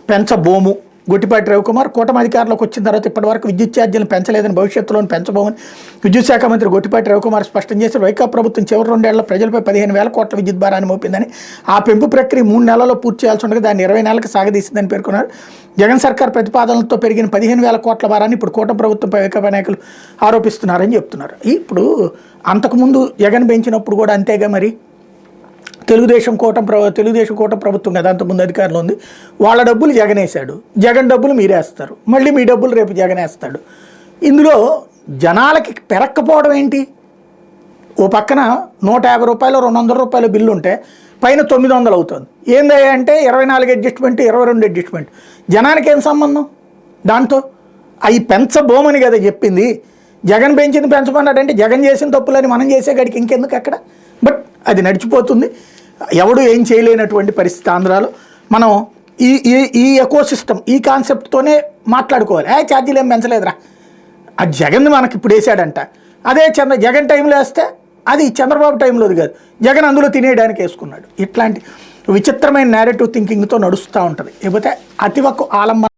పెంచబోము. గొట్టిపాటి రవికుమార్ కూటమి అధికారంలోకి వచ్చిన తర్వాత ఇప్పటివరకు విద్యుత్ ఛార్జీలను పెంచలేదని, భవిష్యత్తులోని పెంచబోమని విద్యుత్ శాఖ మంత్రి గొట్టిపాటి రవికుమార్ స్పష్టం చేశారు. వైకాపా ప్రభుత్వం చివరి 2 ఏళ్ల ప్రజలపై 15,000 కోట్ల విద్యుత్ భారాన్ని మోపిందని, ఆ పెంపు ప్రక్రియ 3 నెలల్లో పూర్తి చేయాల్సి ఉండగా దాన్ని 20 నెలలకు సాగదీసిందని పేర్కొన్నారు. జగన్ సర్కార్ ప్రతిపాదనలతో పెరిగిన 15,000 కోట్ల భారాన్ని ఇప్పుడు కూటమి ప్రభుత్వంపై వైకాపా నాయకులు ఆరోపిస్తున్నారని చెప్తున్నారు. ఇప్పుడు అంతకుముందు జగన్ పెంచినప్పుడు కూడా అంతేగా మరి. తెలుగుదేశం కూటమి ప్రభుత్వం కదా అంతకుముందు అధికారంలో ఉంది. వాళ్ళ డబ్బులు జగన్ వేశాడు, జగన్ డబ్బులు మీరేస్తారు, మళ్ళీ మీ డబ్బులు రేపు జగన్ వేస్తాడు. ఇందులో జనాలకి పెరక్కపోవడం ఏంటి? ఓ పక్కన 150 రూపాయలు 200 రూపాయల బిల్లు ఉంటే పైన 900 అవుతుంది. ఏందయ్యా అంటే 24 అడ్జస్ట్మెంట్, 22 అడ్జస్ట్మెంట్. జనానికి ఏం సంబంధం దాంతో? అవి పెంచబోమని కదా చెప్పింది. జగన్ పెంచింది పెంచమన్నాడంటే జగన్ చేసిన తప్పులని మనం చేసే గడికి ఇంకెందుకు అక్కడ? బట్ అది నడిచిపోతుంది. ఎవడు ఏం చేయలేనటువంటి పరిస్థితి ఆంధ్రాలో. మనం ఈ ఈ ఈ ఎకోసిస్టమ్, ఈ కాన్సెప్ట్తోనే మాట్లాడుకోవాలి. ఛార్జీలు ఏం పెంచలేదురా, అది జగన్ మనకి ఇప్పుడు వేసాడంట. అదే జగన్ టైంలో వేస్తే అది చంద్రబాబు టైంలోది కాదు, జగన్ అందులో తినేయడానికి వేసుకున్నాడు. ఇట్లాంటి విచిత్రమైన నేరేటివ్ థింకింగ్తో నడుస్తూ ఉంటుంది. లేకపోతే అతివకు ఆలంబన